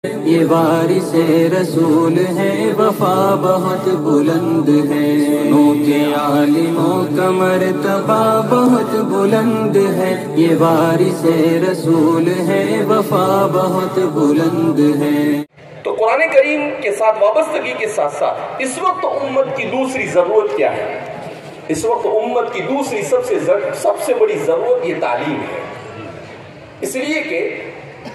یہ وارث رسول ہے، وفا بہت بلند ہے، سنو کہ عالموں کا مرتبہ بہت بلند ہے، یہ وارث رسول ہے، وفا بہت بلند ہے۔ تو قرآن کریم کے ساتھ وابستگی کے ساتھ ساتھ اس وقت امت کی دوسری ضرورت کیا ہے؟ اس وقت امت کی دوسری سب سے بڑی ضرورت یہ تعلیم ہے۔ اس لیے کہ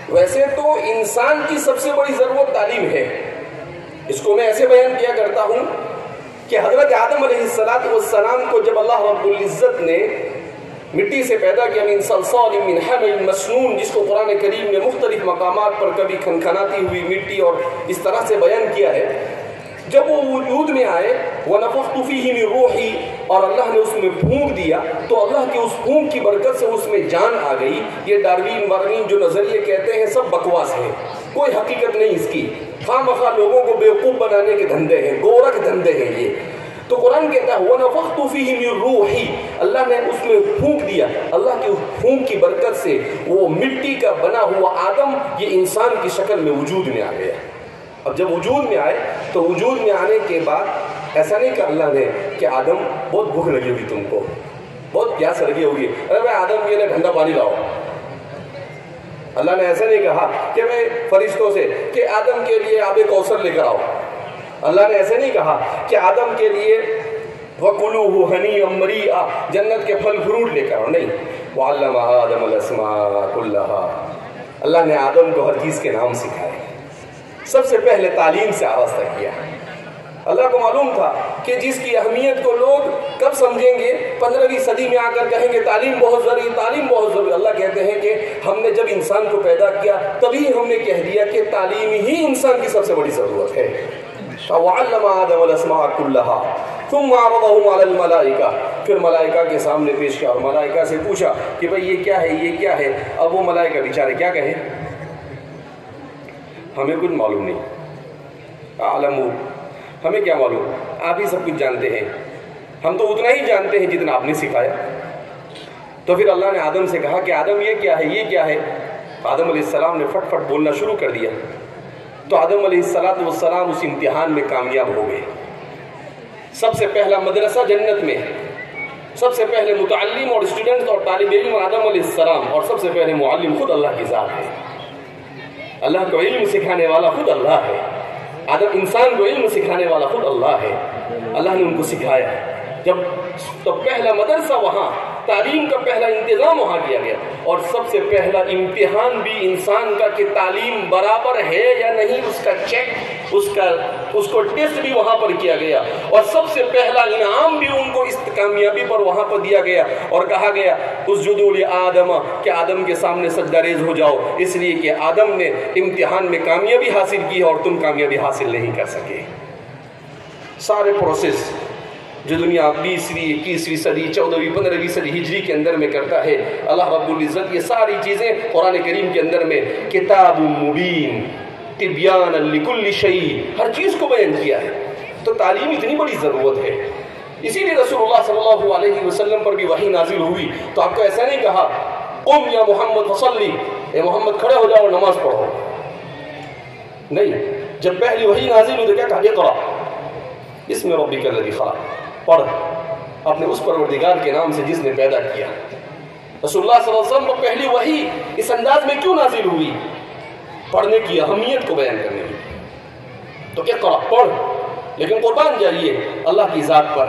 ویسے تو انسان کی سب سے بڑی ضرورت تعلیم ہے۔ اس کو میں ایسے بیان کیا کرتا ہوں کہ حضرت آدم علیہ السلام کو جب اللہ رب العزت نے مٹی سے پیدا کیا، من صلصال من حمأ مسنون، جس کو قرآن کریم نے مختلف مقامات پر کبھی کھنکھناتی ہوئی مٹی اور اس طرح سے بیان کیا ہے، جب وہ وجود میں آئے وَنَفَخْتُ فِيهِ مِن رُوحِي، اور اللہ نے اس میں پھونک دیا، تو اللہ کی اس پھونک کی برکت سے اس میں جان آ گئی۔ یہ ڈاروین جو نظریے کہتے ہیں سب بکواس ہیں، کوئی حقیقت نہیں اس کی، خواہ مخواہ لوگوں کو بیوقوف بنانے کے دھندے ہیں، گورکھ دھندے ہیں یہ۔ تو قرآن کہتا ہے وَنَفَخْتُ فِيهِ مِن رُوحِي، اللہ نے اس میں پھونک دیا، اللہ کی اس پھونک کی برکت سے وہ مٹی کا بنا ہوا آدم یہ انسان کی شکل میں وجود میں آ گیا۔ اب جب وجود میں آئے تو وجود میں آنے کے بعد ایسا نہیں کہا اللہ نے کہ آدم بہت بھوک لگی ہوگی، تم کو بہت پیاس لگی ہوگی، ارے بھائی آدم کے لیے ٹھنڈا پانی لاؤ۔ اللہ نے ایسا نہیں کہا کہ میں فرشتوں سے کہ آدم کے لیے آب کوثر لے کر آؤ۔ اللہ نے ایسے نہیں کہا کہ آدم کے لیے وَكُلُوهُ هَنِيًّا مَرِيئًا، جنت کے پھل فروٹ لے کر آؤ، نہیں۔ وَعَلَّمَ آدَمَ الْأَسْمَاءَ كُلَّهَا، اللہ نے آدم کو ہر چیز کے نام سکھائے، سب سے پہلے تعلیم سے آراستہ کیا۔ اللہ کو معلوم تھا کہ جس کی اہمیت کو لوگ کب سمجھیں گے، 15ویں صدی میں آ کر کہیں گے تعلیم بہت ضروری، تعلیم بہت ضروری۔ اللہ کہتے ہیں کہ ہم نے جب انسان کو پیدا کیا تبھی ہم نے کہہ دیا کہ تعلیم ہی انسان کی سب سے بڑی ضرورت ہے۔ وَعَلَّمَ آدَمَ الْأَسْمَاءَ كُلَّهَا ثُمَّ عَرَضَهُمْ عَلَى الْمَلَائِكَةِ، پھر ملائکہ کے سامنے پیش کیا اور ملائکہ سے پوچھا کہ بھئی یہ کیا ہے، یہ کیا ہے۔ اب وہ ملائکہ بیچارے کیا کہیں، ہمیں کچھ معلوم نہیں، اعلموا، ہمیں کیا معلوم، آپ ہی سب کچھ جانتے ہیں، ہم تو اتنا ہی جانتے ہیں جتنا آپ نے سکھایا۔ تو پھر اللہ نے آدم سے کہا کہ آدم یہ کیا ہے، یہ کیا ہے۔ آدم علیہ السلام نے فٹ فٹ بولنا شروع کر دیا، تو آدم علیہ السلام اس امتحان میں کامیاب ہو گئے۔ سب سے پہلا مدرسہ جنت میں، سب سے پہلے متعلم اور اسٹوڈنٹ اور طالب علم آدم علیہ السلام، اور سب سے پہلے معلم خود اللہ کی ذات ہے۔ اللہ کو علم سکھانے والا خود اللہ ہے، آدم انسان کو علم سکھانے والا خود اللہ ہے۔ اللہ نے ان کو سکھایا، جب تو پہلا مدرسہ وہاں، تعلیم کا پہلا انتظام وہاں کیا گیا، اور سب سے پہلا امتحان بھی انسان کا کہ تعلیم برابر ہے یا نہیں، اس کا چیک، اس کو ٹیسٹ بھی وہاں پر کیا گیا، اور سب سے پہلا انعام بھی ان کو اس کامیابی پر وہاں پر دیا گیا، اور کہا گیا اسجدوا لآدم، کہ آدم کے سامنے سجدہ ریز ہو جاؤ، اس لیے کہ آدم نے امتحان میں کامیابی حاصل کی اور تم کامیابی حاصل نہیں کر سکے۔ سارے پروسیس جو دنیا 20ویں 21ویں صدی 14ویں 15ویں صدی ہجری کے اندر میں کرتا ہے اللہ رب العزت، یہ ساری چیزیں قرآن کریم کے اندر میں کتاب مبین تبیانا لکل شیء، ہر چیز کو بیان کیا ہے۔ تو تعلیم اتنی بڑی ضرورت ہے، اسی لیے رسول اللہ صلی اللہ علیہ وسلم پر بھی وحی نازل ہوئی تو آپ کو ایسا نہیں کہا قم یا محمد فصلی، اے محمد کھڑے ہو جاؤ اور نماز پڑھو، نہیں۔ جب پہلی وحی نازل ہوئی تو کیا کہا، اقرأ اسم ربک الذی خلق، پڑھ اپنے اس پروردگار کے نام سے جس نے پیدا کیا۔ رسول اللہ صلی اللہ علیہ وسلم کو پہلی وحی اس انداز میں کیوں نازل ہوئی، پڑھنے کی اہمیت کو بیان کرنے کی۔ تو اقرأ، پڑھ، لیکن قربان جائیے اللہ کی ذات پر،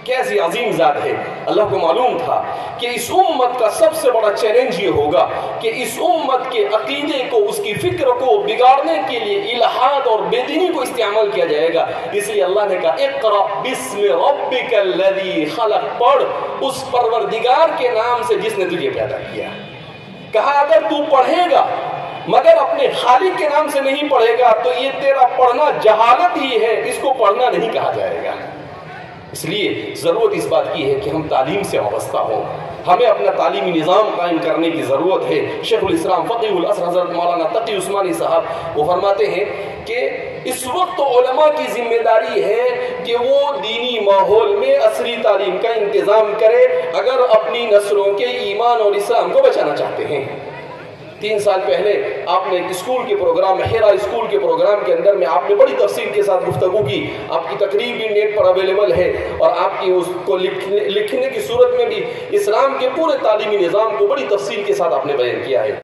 کیسی عظیم ذات ہے۔ اللہ کو معلوم تھا کہ اس امت کا سب سے بڑا چیلنج یہ ہوگا کہ اس امت کے عقیدے کو، اس کی فکر کو بگاڑنے کے لیے الہاد اور بے دینی کو استعمال کیا جائے گا، اس لیے اللہ نے کہا اقرأ بسم ربک الذی خلق، پڑھ اس پروردگار کے نام سے جس نے تجھے پیدا کیا۔ کہا اگر تو پڑھے گا مگر اپنے خالق کے نام سے نہیں پڑھے گا تو یہ تیرا پڑھنا جہالت ہی ہے، اس کو پڑھنا نہیں کہا جائے گا۔ اس لیے ضرورت اس بات کی ہے کہ ہم تعلیم سے وابستہ ہوں، ہمیں اپنا تعلیمی نظام قائم کرنے کی ضرورت ہے۔ شیخ الاسلام فقیہ العصر حضرت مولانا تقی عثمانی صاحب وہ فرماتے ہیں کہ اس وقت علماء کی ذمہ داری ہے کہ وہ دینی ماحول میں عصری تعلیم کا انتظام کرے اگر اپنی نسلوں کے ایمان اور اسلام کو بچانا چاہتے ہیں۔ 3 سال پہلے آپ نے ایک اسکول کے پروگرام میں، ہیرا اسکول کے پروگرام کے اندر میں آپ نے بڑی تفصیل کے ساتھ گفتگو کی. آپ کی تقریر بھی نیٹ پر اویلیبل ہے، اور آپ کی اس کو لکھنے کی صورت میں بھی اسلام کے پورے تعلیمی نظام کو بڑی تفصیل کے ساتھ آپ نے بیان کیا ہے.